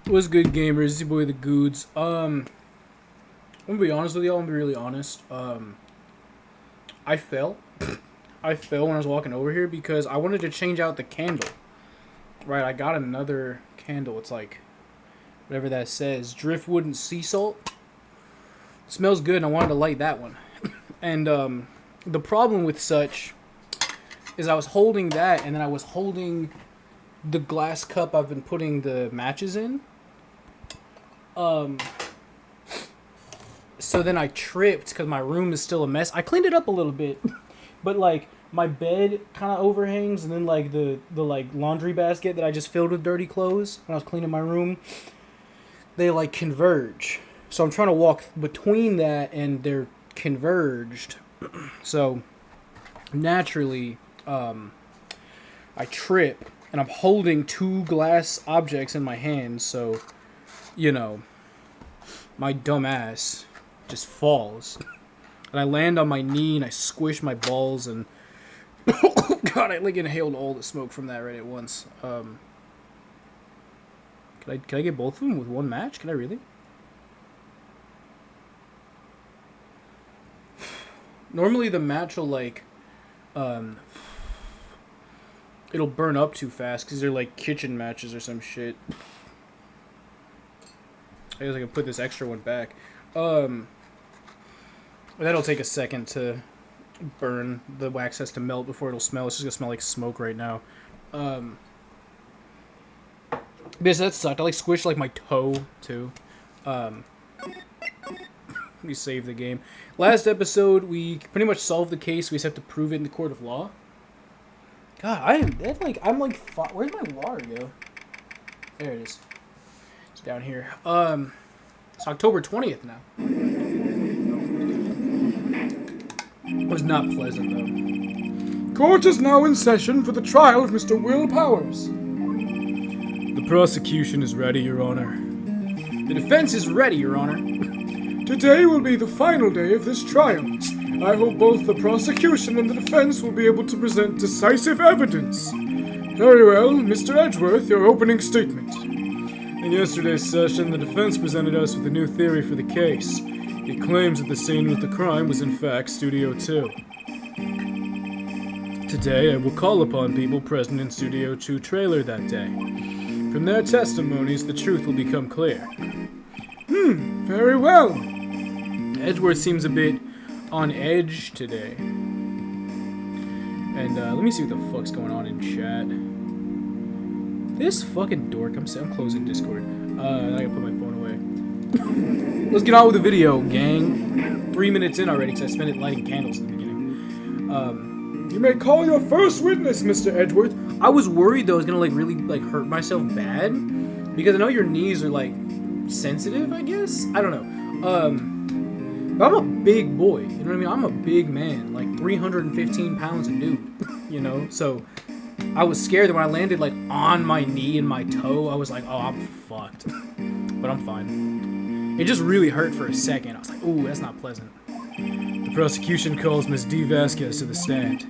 What's good, gamers? It's your boy the Goods. I'm gonna be honest with y'all. I'm gonna be really honest. I fell. I fell when I was walking over here because I wanted to change out the candle. Right, I got another candle. It's like whatever that says, driftwood and sea salt. It smells good, and I wanted to light that one. And the problem with such is I was holding that, and then I was holding the glass cup I've been putting the matches in. So then I tripped because my room is still a mess. I cleaned it up a little bit, but like my bed kind of overhangs, and then like the like laundry basket that I just filled with dirty clothes when I was cleaning my room, they like converge. So I'm trying to walk between that, and they're converged. So naturally, I trip, and I'm holding two glass objects in my hands. So, you know, my dumb ass just falls. And I land on my knee and I squish my balls and God, I like inhaled all the smoke from that right at once. Can I get both of them with one match? Can I really? Normally the match will like it'll burn up too fast because they're like kitchen matches or some shit. I guess I can put this extra one back. That'll take a second to burn. The wax has to melt before it'll smell. It's just gonna smell like smoke right now. Because that sucked. I like squished like my toe too. Let me save the game. Last episode, we pretty much solved the case. We just have to prove it in the court of law. God, I'm like, where's my water go? There it is. It's down here. It's October 20th now. It was not pleasant, though. Court is now in session for the trial of Mr. Will Powers. The prosecution is ready, Your Honor. The defense is ready, Your Honor. Today will be the final day of this trial. I hope both the prosecution and the defense will be able to present decisive evidence. Very well, Mr. Edgeworth, your opening statement. In yesterday's session, the defense presented us with a new theory for the case. It claims that the scene with the crime was in fact Studio 2. Today, I will call upon people present in Studio 2 trailer that day. From their testimonies, the truth will become clear. Very well. Edgeworth seems a bit on edge today. And let me see what the fuck's going on in chat. This fucking dork. I'm closing Discord. I gotta put my phone away. Let's get on with the video, gang. 3 minutes in already because I spent it lighting candles at the beginning. You may call your first witness, Mr. Edgeworth. I was worried though I was gonna like really like hurt myself bad because I know your knees are like sensitive. I guess I don't know. But I'm a big boy. You know what I mean? I'm a big man, like 315 pounds of dude. You know, so I was scared that when I landed like on my knee and my toe, I was like, oh, I'm fucked. But I'm fine. It just really hurt for a second. I was like, ooh, that's not pleasant. The prosecution calls Ms. D. Vasquez to the stand.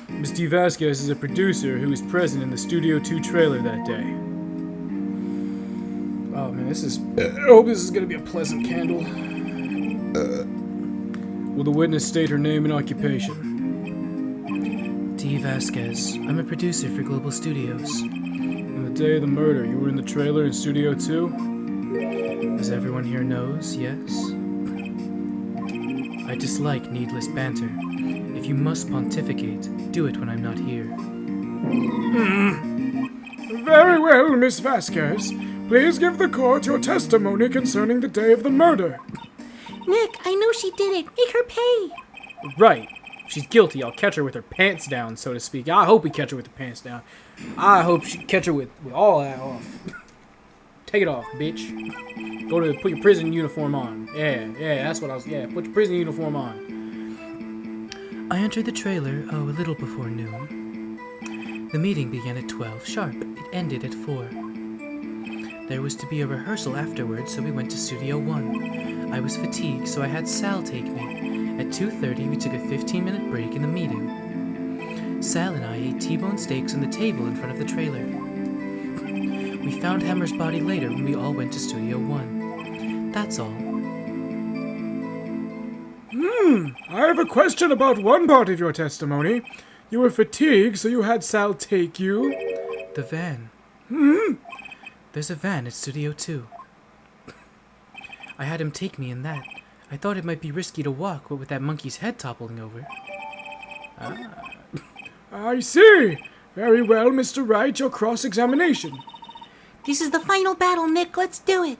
Ms. D. Vasquez is a producer who was present in the Studio 2 trailer that day. Oh man, I hope this is gonna be a pleasant candle. Will the witness state her name and occupation? D. Vasquez. I'm a producer for Global Studios. On the day of the murder, you were in the trailer in Studio 2? As everyone here knows, yes. I dislike needless banter. If you must pontificate, do it when I'm not here. Very well, Miss Vasquez. Please give the court your testimony concerning the day of the murder. Nick, I know she did it. Make her pay. Right. If she's guilty, I'll catch her with her pants down, so to speak. I hope we catch her with her pants down. I hope she catch her with all that off. Take it off, bitch. Put your prison uniform on. Yeah, that's what I was, put your prison uniform on. I entered the trailer, a little before noon. The meeting began at 12 sharp. It ended at 4. There was to be a rehearsal afterwards, so we went to Studio 1. I was fatigued, so I had Sal take me. At 2:30, we took a 15-minute break in the meeting. Sal and I ate T-bone steaks on the table in front of the trailer. We We found Hammer's body later when we all went to Studio 1. That's all. I have a question about one part of your testimony. You were fatigued, so you had Sal take you. The van. There's a van at Studio 2. I had him take me in that. I thought it might be risky to walk, what with that monkey's head toppling over. I see. Very well, Mr. Wright, your cross-examination. This is the final battle, Nick. Let's do it.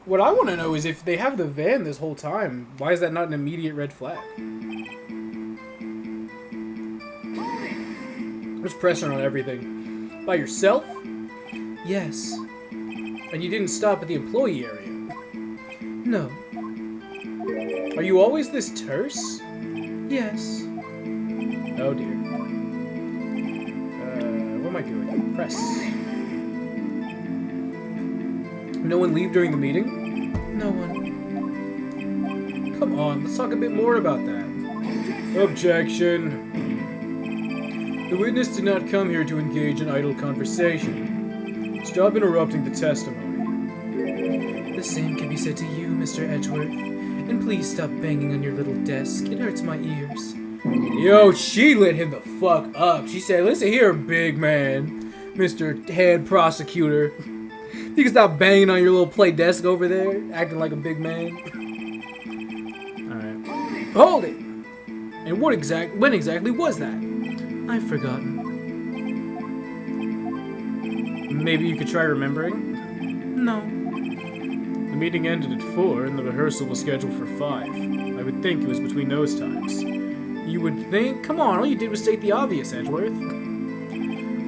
What I want to know is if they have the van this whole time, why is that not an immediate red flag? Just pressing on everything. By yourself? Yes. And you didn't stop at the employee area? No. Are you always this terse? Yes. Oh dear. What am I doing? Press. No one leave during the meeting? No one. Come on, let's talk a bit more about that. Objection. The witness did not come here to engage in idle conversation. Stop interrupting the testimony. The same can be said to you, Mr. Edgeworth. And please stop banging on your little desk. It hurts my ears. Yo, she lit him the fuck up. She said, listen here, big man, Mr. Head Prosecutor. You can stop banging on your little play desk over there, acting like a big man. Alright. Hold it! And when exactly was that? I've forgotten. Maybe you could try remembering? No. The meeting ended at 4 and the rehearsal was scheduled for 5. I would think it was between those times. You would think? Come on, all you did was state the obvious, Edgeworth.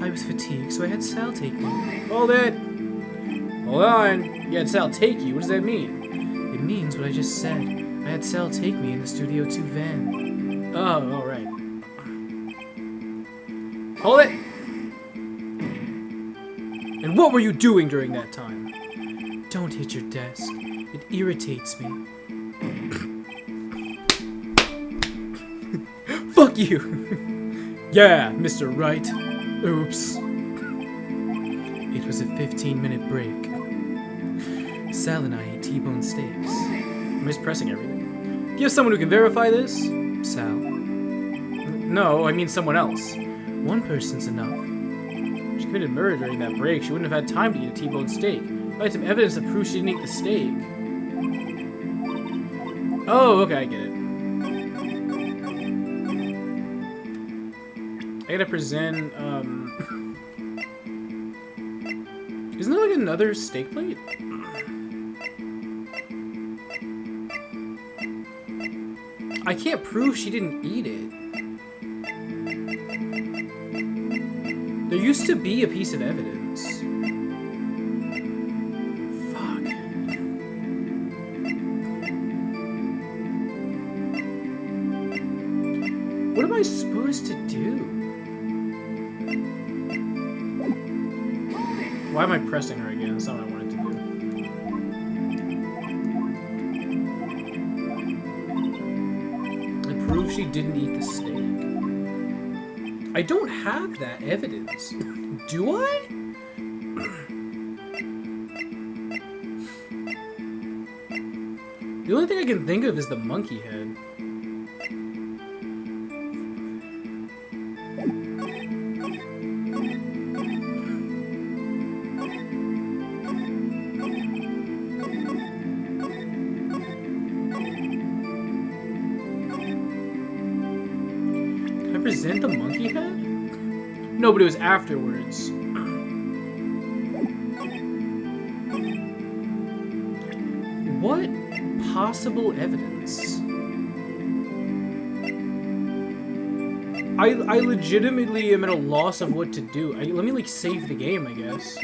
I was fatigued, so I had Sal take me. Hold it! Hold on. You had Sal take you. What does that mean? It means what I just said. I had Sal take me in the Studio 2 van. Oh, alright. Hold it! And what were you doing during that time? Don't hit your desk. It irritates me. Fuck you! Yeah, Mr. Wright. Oops. It was a 15-minute break. Sal and I ate T-bone steaks. I'm just pressing everything. Do you have someone who can verify this? Sal. No, I mean someone else. One person's enough. She committed murder during that break. She wouldn't have had time to eat a T-bone steak. I had some evidence that proves she didn't eat the steak. Oh, okay, I get it. I gotta present, Isn't there like another steak plate? I can't prove she didn't eat it. There used to be a piece of evidence. Fuck. What am I supposed to do? Why am I pressing her again? That's not what I wanted to do. It proves she didn't eat the steak. I don't have that evidence. Do I? The only thing I can think of is the monkey head. Can I present the monkey head? No, but it was afterwards. What possible evidence? I legitimately am at a loss of what to do. Let me, like, save the game, I guess.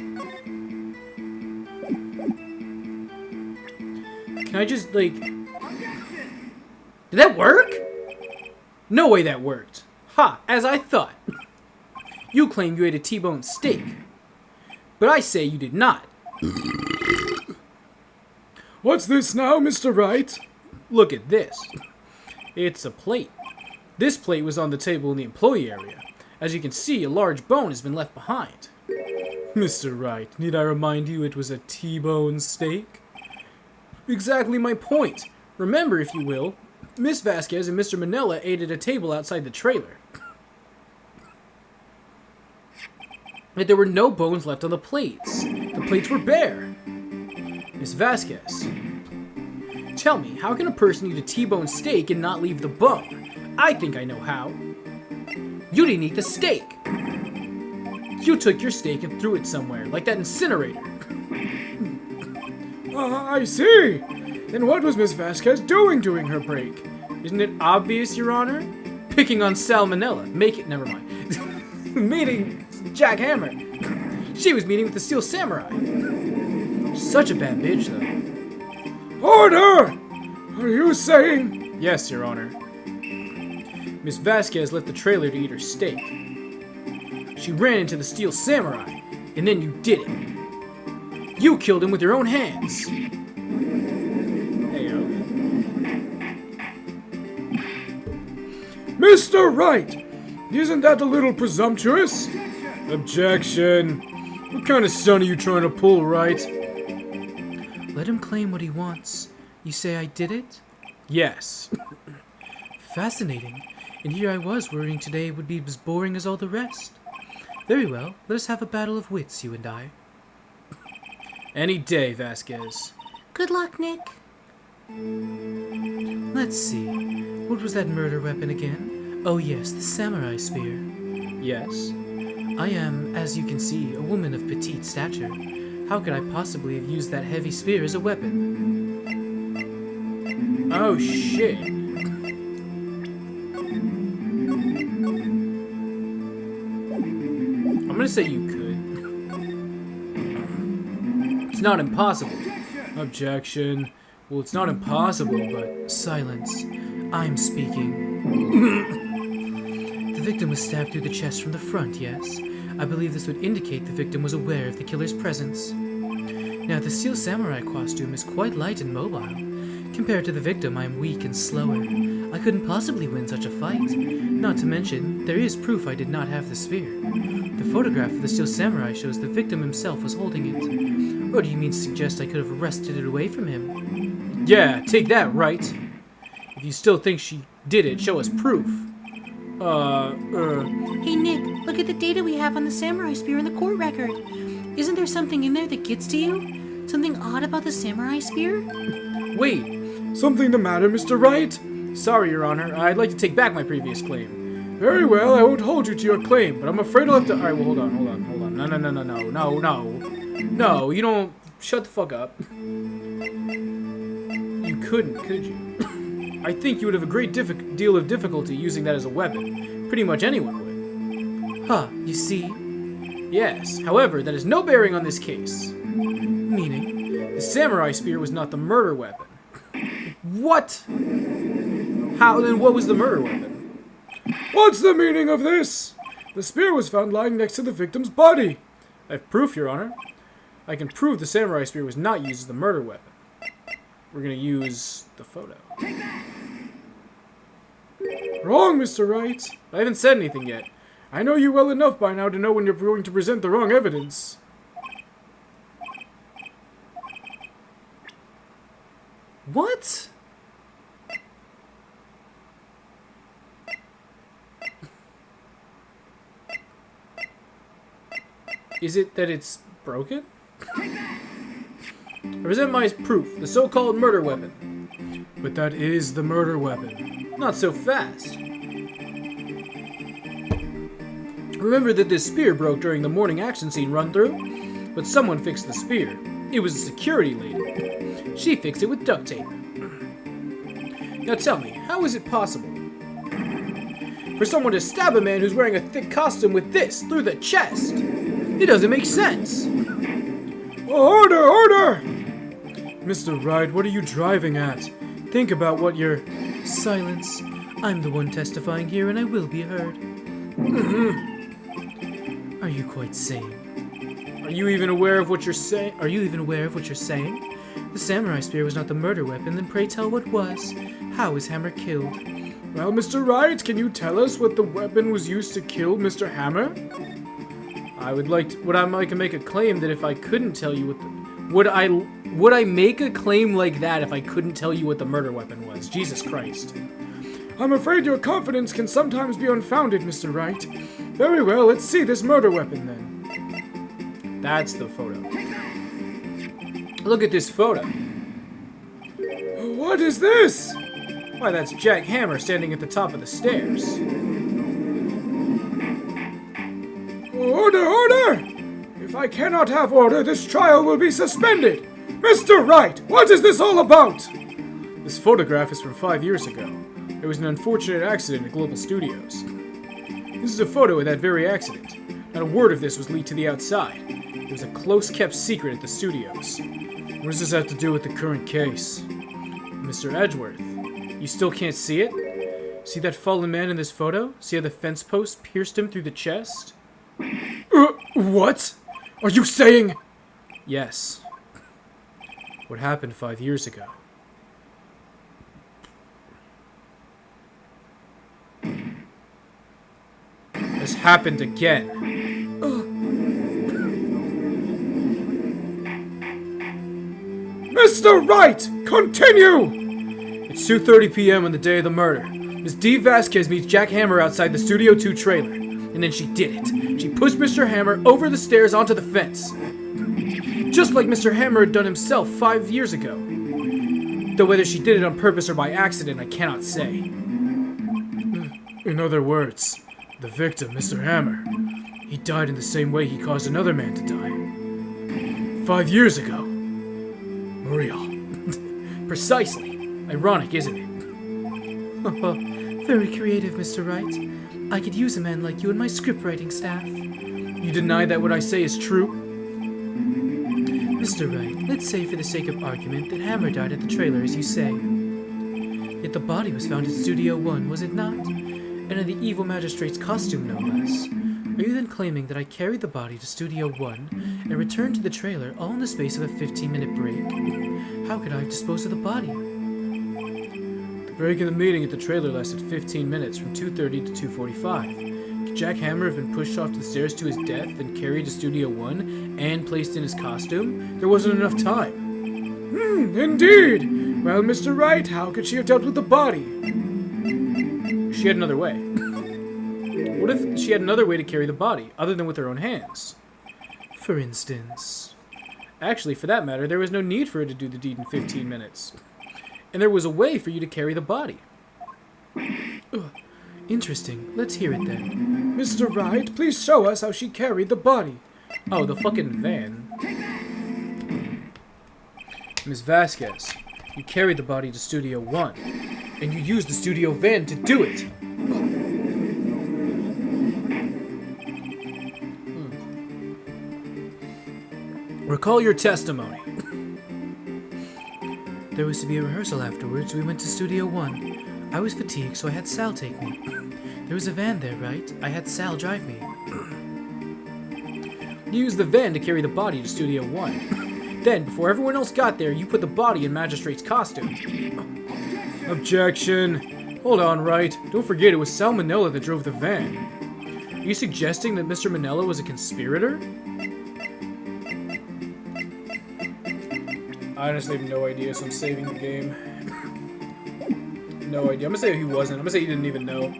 Can I just, like... Did that work? No way that worked. Ha, as I thought. You claim you ate a T-bone steak. But I say you did not. What's this now, Mr. Wright? Look at this. It's a plate. This plate was on the table in the employee area. As you can see, a large bone has been left behind. Mr. Wright, need I remind you it was a T-bone steak? Exactly my point. Remember, if you will, Miss Vasquez and Mr. Manella ate at a table outside the trailer. Yet there were no bones left on the plates. The plates were bare. Miss Vasquez, tell me, how can a person eat a T-bone steak and not leave the bone? I think I know how. You didn't eat the steak. You took your steak and threw it somewhere, like that incinerator. I see. Then what was Miss Vasquez doing during her break? Isn't it obvious, Your Honor? Picking on salmonella. Never mind. Meeting Jack Hammer. She was meeting with the Steel Samurai. Such a bad bitch, though. Order! Are you saying? Yes, Your Honor. Miss Vasquez left the trailer to eat her steak. She ran into the Steel Samurai, and then you did it. You killed him with your own hands. Heyo. Mr. Wright! Isn't that a little presumptuous? Objection. What kind of stunt are you trying to pull, Wright? Let him claim what he wants. You say I did it? Yes. Fascinating. And here I was worrying today would be as boring as all the rest. Very well, let us have a battle of wits, you and I. Any day, Vasquez. Good luck, Nick. Let's see. What was that murder weapon again? Oh yes, the samurai spear. Yes. I am, as you can see, a woman of petite stature. How could I possibly have used that heavy spear as a weapon? Oh, shit. I'm gonna say you could. It's not impossible. Objection. Well, it's not impossible, but... Silence. I'm speaking. The victim was stabbed through the chest from the front, yes? I believe this would indicate the victim was aware of the killer's presence. Now, the Steel Samurai costume is quite light and mobile. Compared to the victim, I am weak and slower. I couldn't possibly win such a fight. Not to mention, there is proof I did not have the spear. The photograph of the Steel Samurai shows the victim himself was holding it. Or do you mean to suggest I could have wrested it away from him? Yeah, take that, right? If you still think she did it, show us proof. Hey, Nick, look at the data we have on the samurai spear in the court record. Isn't there something in there that gets to you? Something odd about the samurai spear? Wait. Something the matter, Mr. Wright? Sorry, Your Honor. I'd like to take back my previous claim. Very well, I won't hold you to your claim, but I'm afraid I'll have to... Alright, well, hold on. No, you don't... Shut the fuck up. You couldn't, could you? I think you would have a great deal of difficulty using that as a weapon. Pretty much anyone would. Huh, you see? Yes, however, that has no bearing on this case. Meaning? The samurai spear was not the murder weapon. What? How, then what was the murder weapon? What's the meaning of this? The spear was found lying next to the victim's body. I have proof, Your Honor. I can prove the samurai spear was not used as the murder weapon. We're gonna use the photo. Wrong, Mr. Wright. I haven't said anything yet. I know you well enough by now to know when you're going to present the wrong evidence. What? Is it that it's broken? I present my proof, the so-called murder weapon. But that is the murder weapon. Not so fast. Remember that this spear broke during the morning action scene run-through? But someone fixed the spear. It was a security lady. She fixed it with duct tape. Now tell me, how is it possible for someone to stab a man who's wearing a thick costume with this through the chest? It doesn't make sense. Order, order! Mr. Wright, what are you driving at? Think about what you're... Silence. I'm the one testifying here and I will be heard. Are you quite sane? Are you even aware of what you're saying? Are you even aware of what you're saying? The samurai spear was not the murder weapon, then pray tell what was. How was Hammer killed? Well, Mr. Wright, can you tell us what the weapon was used to kill Mr. Hammer? Would I like to make a claim that if I couldn't tell you what the... Would I make a claim like that if I couldn't tell you what the murder weapon was? Jesus Christ. I'm afraid your confidence can sometimes be unfounded, Mr. Wright. Very well, let's see this murder weapon then. That's the photo. Look at this photo. What is this? Why, that's Jack Hammer standing at the top of the stairs. Order, order! If I cannot have order, this trial will be suspended. Mr. Wright, what is this all about? This photograph is from 5 years ago. There was an unfortunate accident at Global Studios. This is a photo of that very accident. Not a word of this was leaked to the outside. It was a close-kept secret at the studios. What does this have to do with the current case? Mr. Edgeworth, you still can't see it? See that fallen man in this photo? See how the fence post pierced him through the chest? What? Are you saying? Yes. What happened 5 years ago? Has happened again. Mr. Wright, continue! It's 2:30 p.m. on the day of the murder. Ms. D. Vasquez meets Jack Hammer outside the Studio 2 trailer. And then she did it. She pushed Mr. Hammer over the stairs onto the fence. Just like Mr. Hammer had done himself 5 years ago. Though whether she did it on purpose or by accident, I cannot say. In other words, the victim, Mr. Hammer, he died in the same way he caused another man to die. 5 years ago. Muriel. Precisely. Ironic, isn't it? Very creative, Mr. Wright. I could use a man like you in my scriptwriting staff. You deny that what I say is true? Mr. Wright, let's say for the sake of argument that Hammer died at the trailer, as you say. Yet the body was found in Studio 1, was it not? And in the evil magistrate's costume, no less. Are you then claiming that I carried the body to Studio 1 and returned to the trailer all in the space of a 15-minute break? How could I have disposed of the body? The break in the meeting at the trailer lasted 15 minutes, from 2:30 to 2:45. Could Jack Hammer have been pushed off the stairs to his death, then carried to Studio 1, and placed in his costume? There wasn't enough time. Indeed. Well, Mr. Wright, how could she have dealt with the body? She had another way. What if she had another way to carry the body, other than with her own hands? For instance. Actually, for that matter, there was no need for her to do the deed in 15 minutes. And there was a way for you to carry the body. Interesting. Let's hear it then. Mr. Wright, please show us how she carried the body. Oh, the fucking van. Ms. Vasquez, you carried the body to Studio 1, and you used the studio van to do it. Recall your testimony. There was to be a rehearsal afterwards. We went to Studio 1. I was fatigued, so I had Sal take me. There was a van there, right? I had Sal drive me. You used the van to carry the body to Studio 1. Then, before everyone else got there, you put the body in Magistrate's costume. Objection. Hold on, Wright. Don't forget it was Sal Manella that drove the van. Are you suggesting that Mr. Manella was a conspirator? I honestly have no idea, so I'm saving the game. No idea. I'm gonna say he wasn't. I'm gonna say he didn't even know.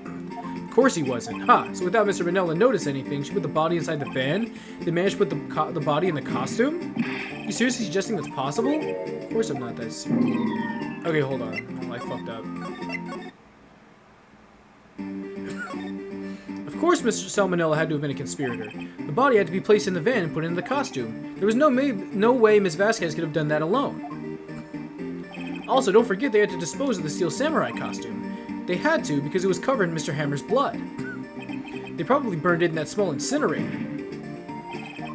Of course he wasn't. Ha! So without Mr. Manella notice anything, she put the body inside the van, then managed to put the body in the costume? You seriously suggesting that's possible? Of course I'm not that serious. Okay, hold on. I fucked up. Of course Mr. Salmonella had to have been a conspirator. The body had to be placed in the van and put into the costume. There was no way Ms. Vasquez could have done that alone. Also, don't forget they had to dispose of the Steel Samurai costume. They had to because it was covered in Mr. Hammer's blood. They probably burned it in that small incinerator.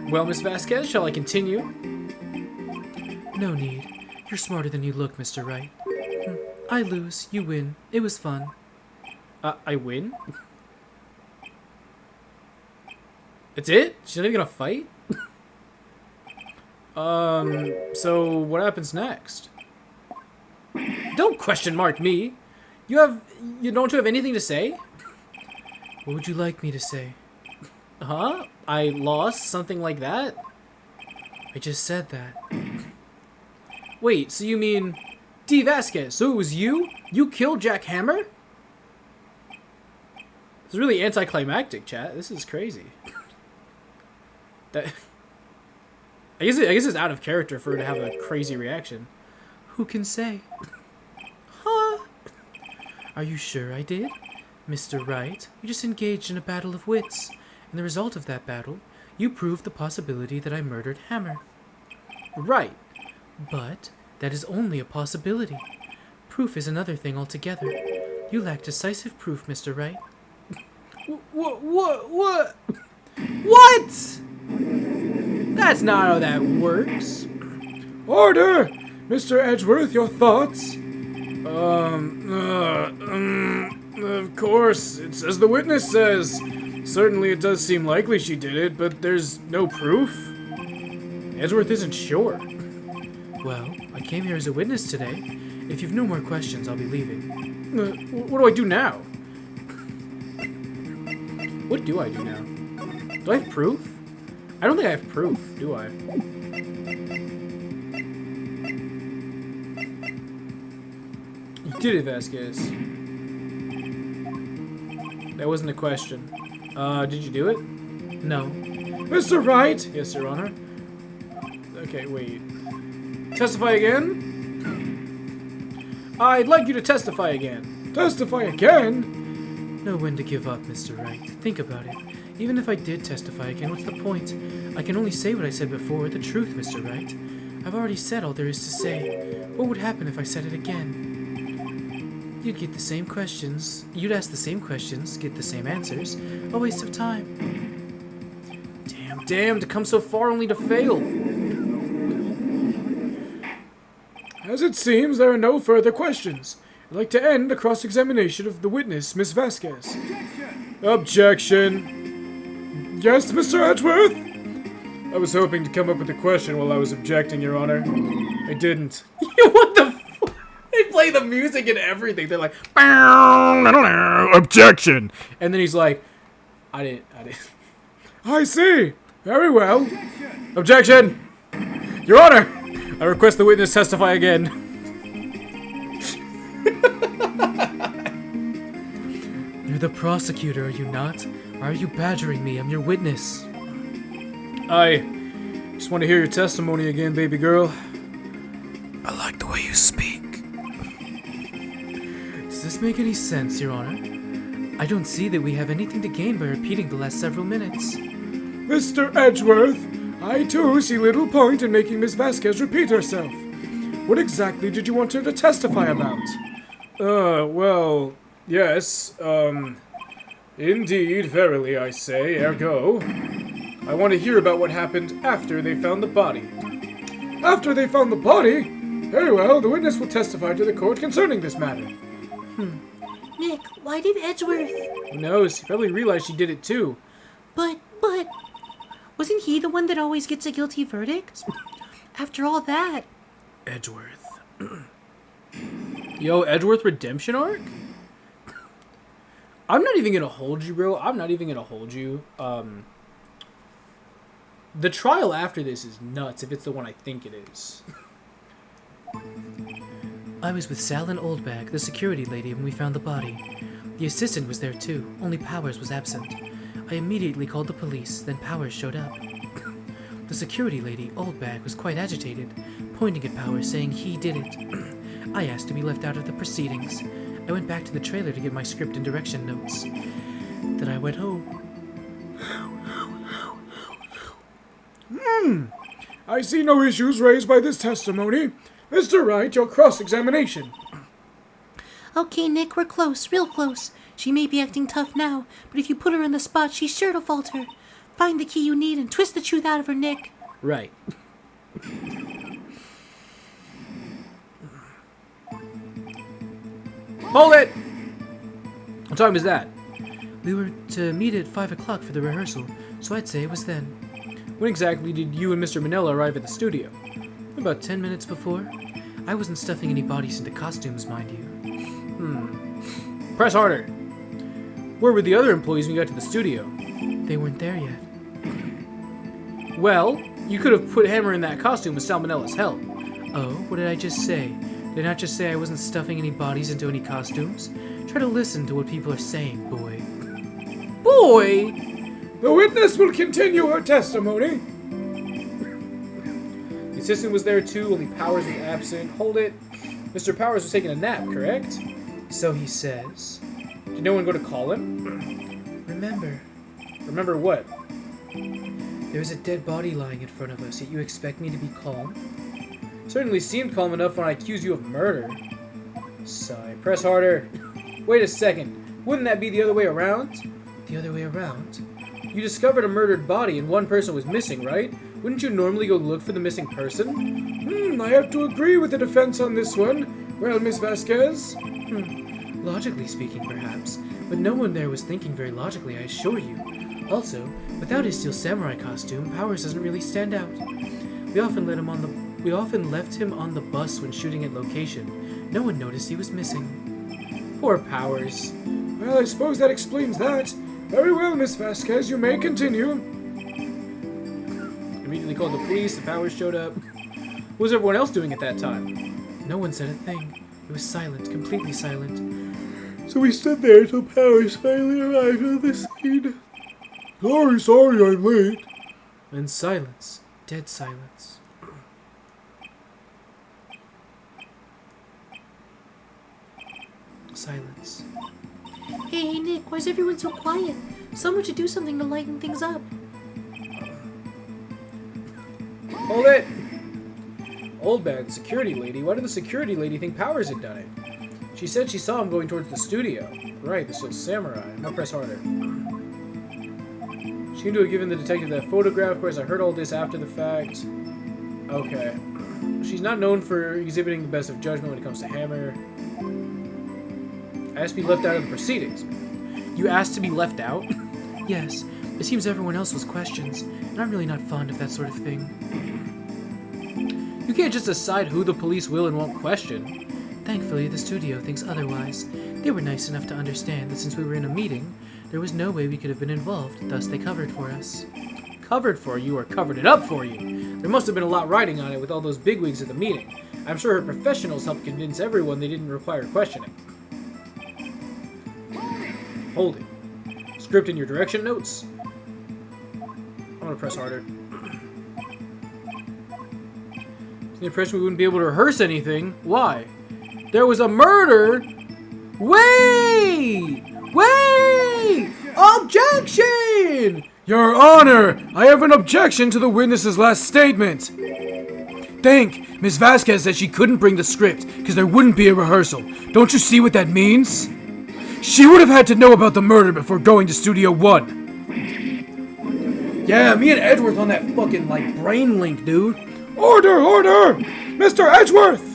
Well, Ms. Vasquez, shall I continue? No need. You're smarter than you look, Mr. Wright. I lose, you win. It was fun. I win? That's it? She's not even gonna fight? So what happens next? Don't question mark me. You don't have anything to say? What would you like me to say? Huh? I lost? Something like that? I just said that. Wait, so you mean D. Vasquez? So it was you? You killed Jack Hammer? It's really anticlimactic, chat. This is crazy. That I guess it's out of character for her to have a crazy reaction. Who can say? Huh? Are you sure I did? Mr. Wright, you just engaged in a battle of wits. And the result of that battle, you proved the possibility that I murdered Hammer. Right. But that is only a possibility. Proof is another thing altogether. You lack decisive proof, Mr. Wright. What? What? That's not how that works. Order! Mr. Edgeworth, your thoughts? Of course, it's as the witness says. Certainly it does seem likely she did it, but there's no proof. Edgeworth isn't sure. Well, I came here as a witness today. If you've no more questions, I'll be leaving. What do I do now? What do I do now? Do I have proof? I don't think I have proof, do I? You did it, Vasquez. That wasn't a question. Did you do it? No. Mr. Wright? Yes, Your Honor. Okay, wait. Testify again? I'd like you to testify again. Testify again? Know when to give up, Mr. Wright. Think about it. Even if I did testify again, what's the point? I can only say what I said before, the truth, Mr. Wright. I've already said all there is to say. What would happen if I said it again? You'd get the same questions. You'd ask the same questions, get the same answers. A waste of time. Damn, to come so far only to fail. As it seems, there are no further questions. I'd like to end the cross-examination of the witness, Miss Vasquez. Objection. Yes, Mr. Edgeworth? I was hoping to come up with a question while I was objecting, Your Honor. I didn't. What the f- They play the music and everything. They're like, Objection. and then he's like, I didn't. I see. Very well. Objection! Your Honor! I request the witness testify again. You're the prosecutor, are you not? Or are you badgering me? I'm your witness. I just want to hear your testimony again, baby girl. I like the way you speak. Does this make any sense, Your Honor? I don't see that we have anything to gain by repeating the last several minutes. Mr. Edgeworth, I too see little point in making Miss Vasquez repeat herself. What exactly did you want her to testify about? Well, yes, indeed, verily I say, ergo. I want to hear about what happened after they found the body. After they found the body? Very well, the witness will testify to the court concerning this matter. Nick, why did Edgeworth? Who knows? He probably realized she did it too. But, wasn't he the one that always gets a guilty verdict? After all that. Edgeworth. Yo, Edgeworth redemption arc? I'm not even gonna hold you, bro. I'm not even gonna hold you. The trial after this is nuts if it's the one I think it is. I was with Sal and Oldbag, the security lady, when we found the body. The assistant was there too, only Powers was absent. I immediately called the police, then Powers showed up. The security lady, Oldbag, was quite agitated, pointing at Powers saying he did it. I asked to be left out of the proceedings. I went back to the trailer to get my script and direction notes. Then I went home. I see no issues raised by this testimony. Mr. Wright, your cross-examination. Okay, Nick, we're close, real close. She may be acting tough now, but if you put her on the spot, she's sure to falter. Find the key you need and twist the truth out of her, Nick. Right. Hold it! What time is that? We were to meet at 5 o'clock for the rehearsal, so I'd say it was then. When exactly did you and Mr. Manila arrive at the studio? About 10 minutes before. I wasn't stuffing any bodies into costumes, mind you. Press harder. Where were the other employees when you got to the studio? They weren't there yet. Well, you could have put Hammer in that costume with Salmonella's help. Oh, what did I just say? Did I not just say I wasn't stuffing any bodies into any costumes? Try to listen to what people are saying, boy. Boy! The witness will continue her testimony. The assistant was there too, only Powers was absent. Hold it. Mr. Powers was taking a nap, correct? So he says. Did no one go to call him? Remember, Remember what? there's a dead body lying in front of us, yet you expect me to be calm? Certainly seemed calm enough when I accused you of murder. Sigh. Press harder. Wait a second. Wouldn't that be the other way around? The other way around? You discovered a murdered body and one person was missing, right? Wouldn't you normally go look for the missing person? I have to agree with the defense on this one. Well, Miss Vasquez? Logically speaking, perhaps, but no one there was thinking very logically, I assure you. Also, without his steel samurai costume, Powers doesn't really stand out. We often left him on the bus when shooting at location. No one noticed he was missing. Poor Powers. Well, I suppose that explains that. Very well, Miss Vasquez, you may continue. Immediately called the police, the Powers showed up. What was everyone else doing at that time? No one said a thing. It was silent, completely silent. So we stood there until Powers finally arrived on the scene. Sorry, I'm late. And silence. Dead silence. Silence. Hey, Nick, why is everyone so quiet? Someone should do something to lighten things up. Hold it! Old man, security lady. Why did the security lady think Powers had done it? She said she saw him going towards the studio. Right, the Steel Samurai. Now press harder. She seemed to have given the detective that photograph. Of course, I heard all this after the fact. Okay. She's not known for exhibiting the best of judgment when it comes to Hammer. I asked to be left out of the proceedings. You asked to be left out? Yes, it seems everyone else was questions, and I'm really not fond of that sort of thing. You can't just decide who the police will and won't question. Thankfully, the studio thinks otherwise. They were nice enough to understand that since we were in a meeting, there was no way we could have been involved, thus they covered for us. Covered for you or covered it up for you? There must have been a lot riding on it with all those bigwigs at the meeting. I'm sure her professionals helped convince everyone they didn't require questioning. Hold it. Script in your direction notes. I'm gonna press harder. It's the impression we wouldn't be able to rehearse anything. Why? There was a murder! Wait! Wait! Objection! Your Honor, I have an objection to the witness's last statement. Think, Miss Vasquez said she couldn't bring the script because there wouldn't be a rehearsal. Don't you see what that means? She would have had to know about the murder before going to Studio 1. Yeah, me and Edward on that fucking, brain link, dude. Order! Mr. Edgeworth!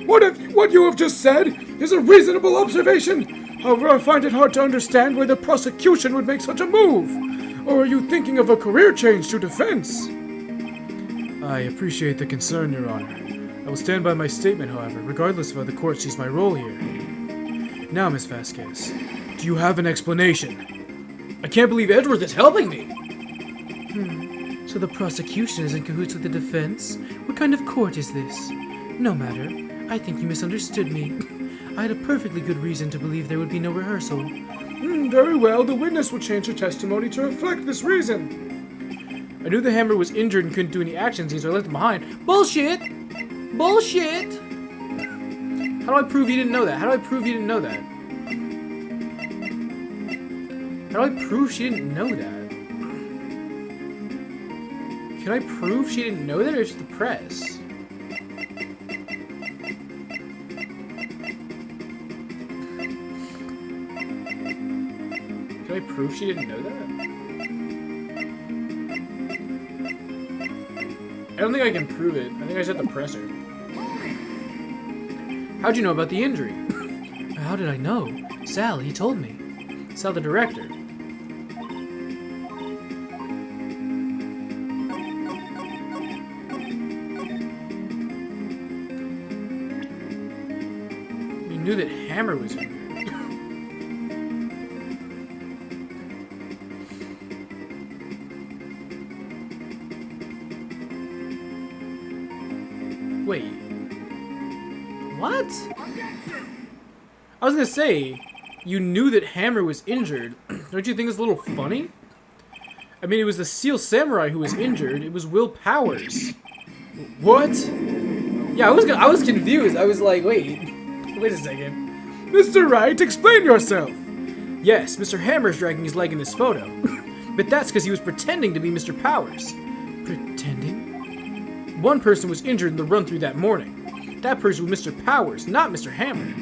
What you have just said is a reasonable observation. However, I find it hard to understand why the prosecution would make such a move. Or are you thinking of a career change to defense? I appreciate the concern, Your Honor. I will stand by my statement, however, regardless of how the court sees my role here. Now, Miss Vasquez, do you have an explanation? I can't believe Edward is helping me. So the prosecution is in cahoots with the defense? What kind of court is this? No matter. I think you misunderstood me. I had a perfectly good reason to believe there would be no rehearsal. Very well, the witness will change her testimony to reflect this reason. I knew the Hammer was injured and couldn't do any action scenes, so I left him behind. Bullshit! Bullshit! How do I prove you didn't know that? How do I prove you didn't know that? How do I prove she didn't know that? Can I prove she didn't know that, or just the press? Can I prove she didn't know that? I don't think I can prove it. I think I just have to press her. How'd you know about the injury? How did I know? Sal, he told me. Sal, the director. We knew that Hammer was injured. Wait. What? I was gonna say, you knew that Hammer was injured. Don't you think it's a little funny? I mean, it was the Steel Samurai who was injured. It was Will Powers. What? Yeah, I was confused. I was like, wait a second. Mr. Wright, explain yourself. Yes, Mr. Hammer's dragging his leg in this photo. But that's because he was pretending to be Mr. Powers. Pretending? One person was injured in the run-through that morning. That person was Mr. Powers, not Mr. Hammer.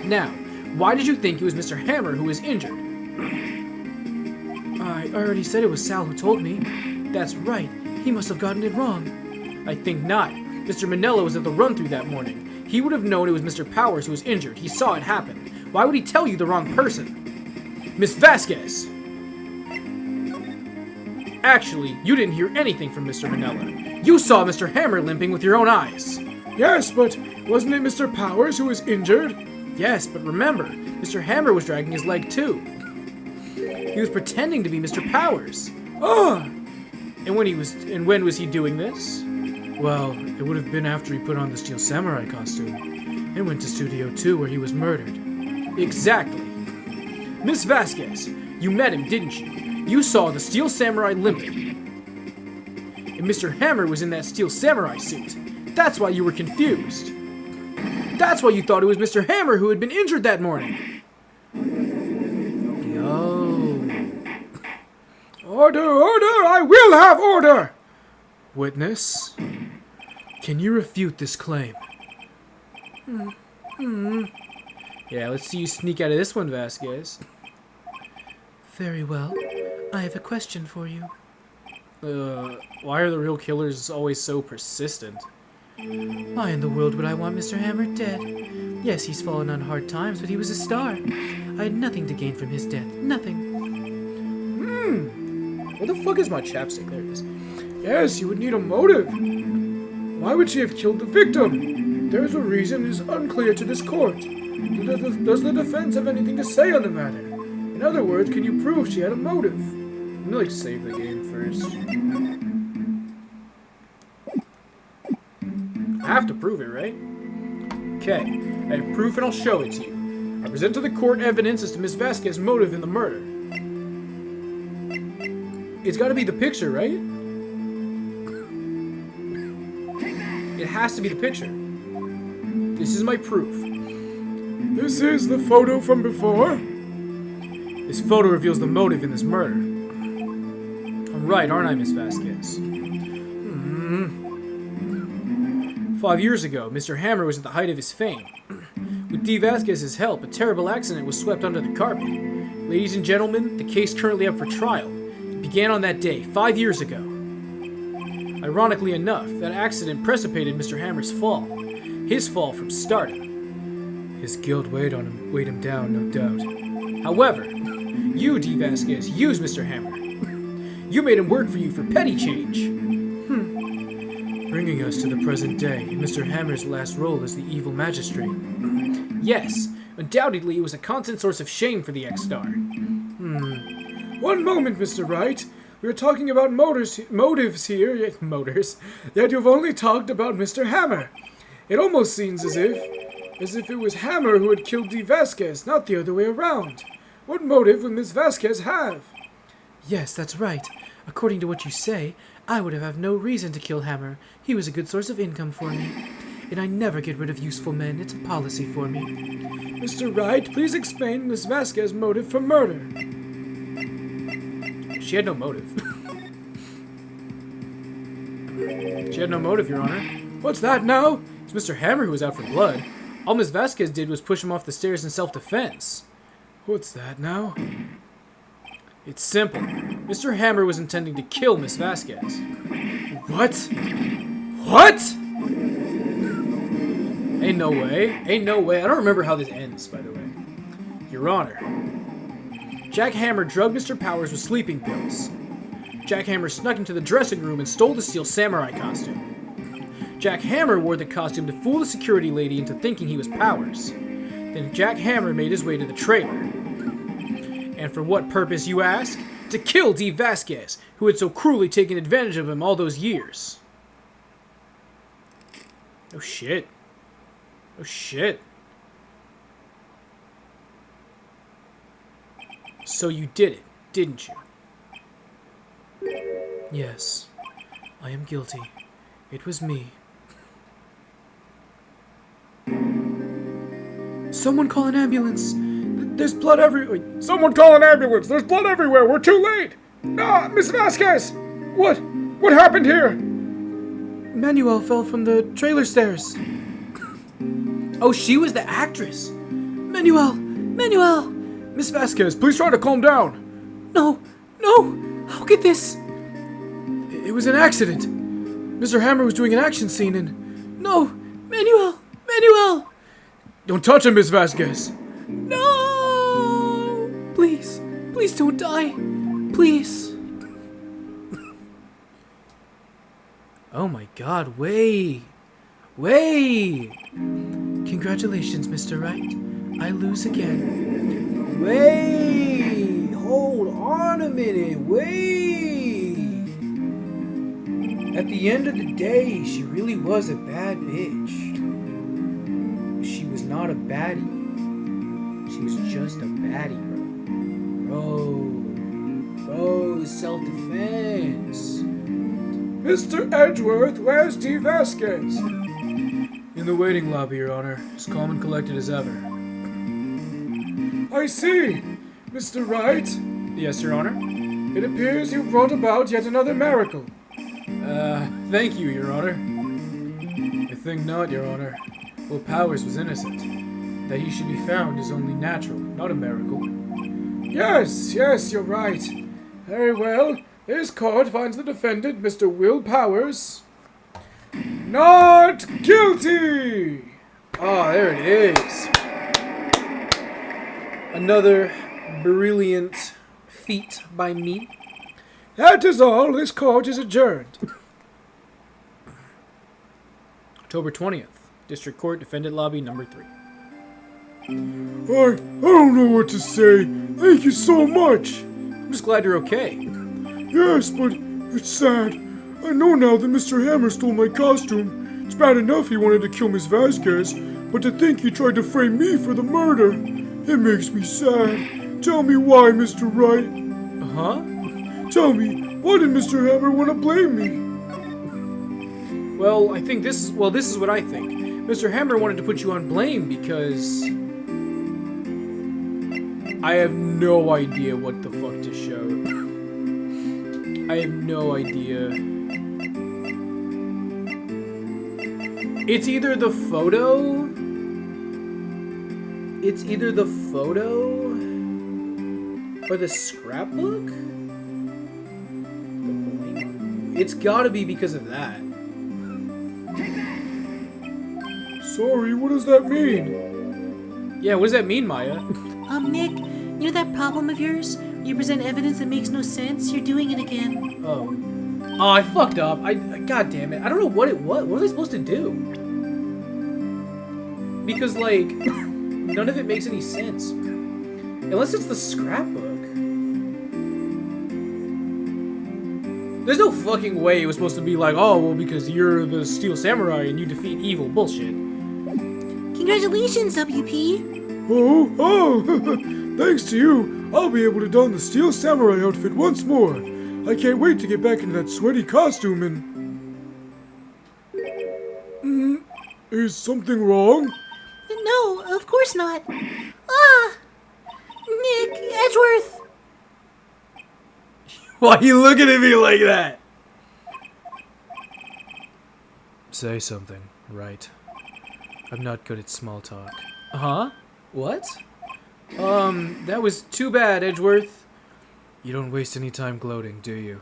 Now, why did you think it was Mr. Hammer who was injured? I already said it was Sal who told me. That's right. He must have gotten it wrong. I think not. Mr. Manella was at the run-through that morning. He would have known it was Mr. Powers who was injured. He saw it happen. Why would he tell you the wrong person? Miss Vasquez! Actually, you didn't hear anything from Mr. Manella. You saw Mr. Hammer limping with your own eyes. Yes, but wasn't it Mr. Powers who was injured? Yes, but remember, Mr. Hammer was dragging his leg too. He was pretending to be Mr. Powers. Ah! And when was he doing this? Well, it would have been after he put on the Steel Samurai costume and went to Studio 2 where he was murdered. Exactly. Miss Vasquez, you met him, didn't you? You saw the Steel Samurai limping. And Mr. Hammer was in that Steel Samurai suit. That's why you were confused. That's why you thought it was Mr. Hammer who had been injured that morning. Oh. Order, order! I will have order! Witness, can you refute this claim? Yeah, let's see you sneak out of this one, Vasquez. Very well. I have a question for you. Why are the real killers always so persistent? Why in the world would I want Mr. Hammer dead? Yes, he's fallen on hard times, but he was a star. I had nothing to gain from his death. Nothing. Where the fuck is my chapstick? There it is. Yes, you would need a motive. Why would she have killed the victim? There is a reason it is unclear to this court. Does the defense have anything to say on the matter? In other words, can you prove she had a motive? Let me like save the game first. I have to prove it, right? Okay, I have proof and I'll show it to you. I present to the court evidence as to Miss Vasquez's motive in the murder. It's gotta be the picture, right? It has to be the picture. This is my proof. This is the photo from before? This photo reveals the motive in this murder. I'm right, aren't I, Miss Vasquez? 5 years ago, Mr. Hammer was at the height of his fame. With D. Vasquez's help, a terrible accident was swept under the carpet. Ladies and gentlemen, the case currently up for trial. It began on that day, 5 years ago. Ironically enough, that accident precipitated Mr. Hammer's fall. His fall from stardom. His guilt weighed him down, no doubt. However, you, D. Vasquez, used Mr. Hammer. You made him work for you for petty change. Bringing us to the present day, Mr. Hammer's last role as the evil magistrate. Yes, undoubtedly it was a constant source of shame for the ex-star. One moment, Mr. Wright. We are talking about motives here, yet you've only talked about Mr. Hammer. It almost seems as if it was Hammer who had killed D. Vasquez, not the other way around. What motive would Miss Vasquez have? Yes, that's right. According to what you say, I would have no reason to kill Hammer. He was a good source of income for me. And I never get rid of useful men. It's a policy for me. Mr. Wright, please explain Miss Vasquez's motive for murder. She had no motive. She had no motive, Your Honor. What's that now? It's Mr. Hammer who was out for blood. All Miss Vasquez did was push him off the stairs in self-defense. What's that now? It's simple. Mr. Hammer was intending to kill Miss Vasquez. What? What? Ain't no way. Ain't no way. I don't remember how this ends, by the way. Your Honor. Jack Hammer drugged Mr. Powers with sleeping pills. Jack Hammer snuck into the dressing room and stole the Steel Samurai costume. Jack Hammer wore the costume to fool the security lady into thinking he was Powers. Then Jack Hammer made his way to the trailer. And for what purpose, you ask? To kill D. Vasquez, who had so cruelly taken advantage of him all those years. Oh shit. Oh shit. So you did it, didn't you? Yes, I am guilty. It was me. Someone call an ambulance. There's blood everywhere. Someone call an ambulance. There's blood everywhere. We're too late. Ah, Miss Vasquez. What happened here? Manuel fell from the trailer stairs. Oh, she was the actress. Manuel! Manuel! Miss Vasquez, please try to calm down. No! No! How could this? It was an accident. Mr. Hammer was doing an action scene and... No! Manuel! Manuel! Don't touch him, Miss Vasquez. No! Please. Please don't die. Please. Oh my god, wait. Wait! Congratulations, Mr. Wright. I lose again. Wait! Hold on a minute. Wait! At the end of the day, she really was a bad bitch. She was not a baddie. She was just a baddie, bro. Bro, self-defense. Mr. Edgeworth, where's D. Vasquez? In the waiting lobby, Your Honor. As calm and collected as ever. I see. Mr. Wright, Yes, Your Honor. it appears you brought about yet another miracle. Thank you, Your Honor. I think not, Your Honor. Will Powers was innocent. That he should be found is only natural, not a miracle. Yes, you're right. Very well. This court finds the defendant, Mr. Will Powers, not guilty! Ah, there it is. Another brilliant feat by me. That is all. This court is adjourned. October 20th. District Court, Defendant Lobby, number 3. I don't know what to say. Thank you so much. I'm just glad you're okay. Yes, but it's sad. I know now that Mr. Hammer stole my costume. It's bad enough he wanted to kill Miss Vasquez, but to think he tried to frame me for the murder, it makes me sad. Tell me why, Mr. Wright. Huh? Tell me, why did Mr. Hammer want to blame me? Well, I think this is what I think. Mr. Hammer wanted to put you on blame because I have no idea what the fuck to show. I have no idea. It's either the photo. It's either the photo or the scrapbook. It's gotta be because of that. Sorry, what does that mean? Yeah, what does that mean, Maya? Nick, you know that problem of yours? You present evidence that makes no sense? You're doing it again. Oh, I fucked up. God damn it. I don't know what it was. What was I supposed to do? Because, like, none of it makes any sense. Unless it's the scrapbook. There's no fucking way it was supposed to be like, oh, well, because you're the Steel Samurai and you defeat evil. Bullshit. Congratulations, WP. Oh, thanks to you, I'll be able to don the Steel Samurai outfit once more. I can't wait to get back into that sweaty costume and... Is something wrong? No, of course not. Ah! Nick Edgeworth! Why are you looking at me like that? Say something, right? I'm not good at small talk. Huh? What? That was too bad, Edgeworth. You don't waste any time gloating, do you?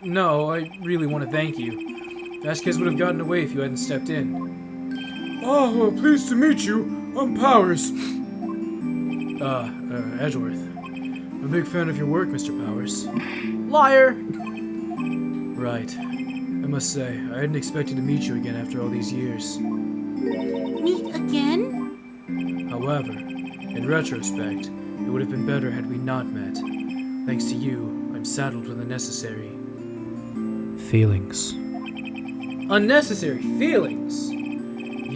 No, I really want to thank you. Vasquez would have gotten away if you hadn't stepped in. Pleased to meet you. I'm Powers. Edgeworth. I'm a big fan of your work, Mr. Powers. Liar! Right. I must say, I hadn't expected to meet you again after all these years. Meet again? However, in retrospect, it would have been better had we not met. Thanks to you, I'm saddled with the necessary feelings. Unnecessary feelings?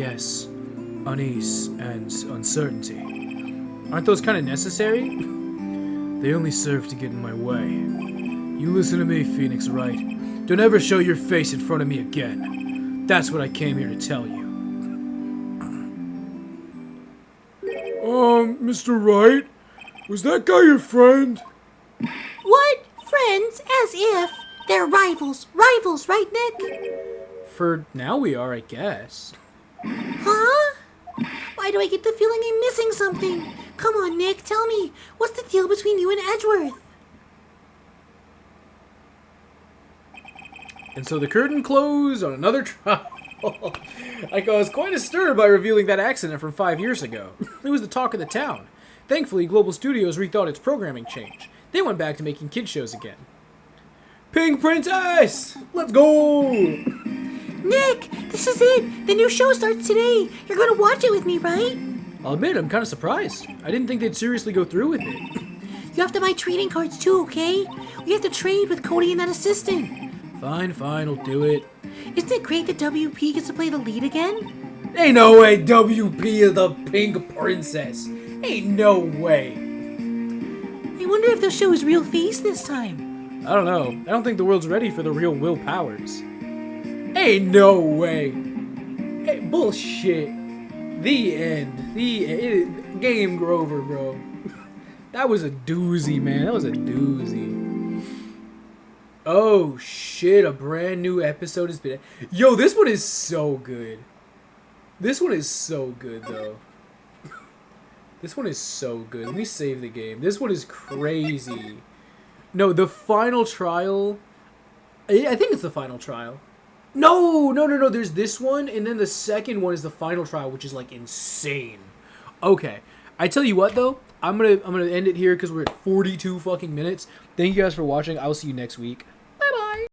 Yes, unease and uncertainty. Aren't those kind of necessary? They only serve to get in my way. You listen to me, Phoenix Wright. Don't ever show your face in front of me again. That's what I came here to tell you. Mr. Wright? Was that guy your friend? What? Friends? As if. They're rivals. Rivals, right, Nick? For now we are, I guess. Huh? Why do I get the feeling I'm missing something? Come on, Nick, tell me. What's the deal between you and Edgeworth? And so the curtain closed on another trial. I caused quite a stir by revealing that accident from 5 years ago. It was the talk of the town. Thankfully, Global Studios rethought its programming change. They went back to making kid shows again. Pink Princess! Let's go! Nick, this is it. The new show starts today. You're going to watch it with me, right? I'll admit, I'm kind of surprised. I didn't think they'd seriously go through with it. You have to buy trading cards too, okay? We have to trade with Cody and that assistant. Fine, I'll do it. Isn't it great that WP gets to play the lead again? Ain't no way WP is the Pink Princess. Ain't no way. I wonder if they'll show his real face this time. I don't know. I don't think the world's ready for the real Will Powers. Ain't no way. Hey, bullshit. The end. Game Grover, bro. That was a doozy, man. That was a doozy. Oh, shit. A brand new episode has been... Yo, this one is so good. This one is so good, though. This one is so good. Let me save the game. This one is crazy. No, the final trial... I think it's the final trial. No. There's this one, and then the second one is the final trial, which is, like, insane. Okay. I tell you what, though. I'm gonna end it here because we're at 42 fucking minutes. Thank you guys for watching. I will see you next week.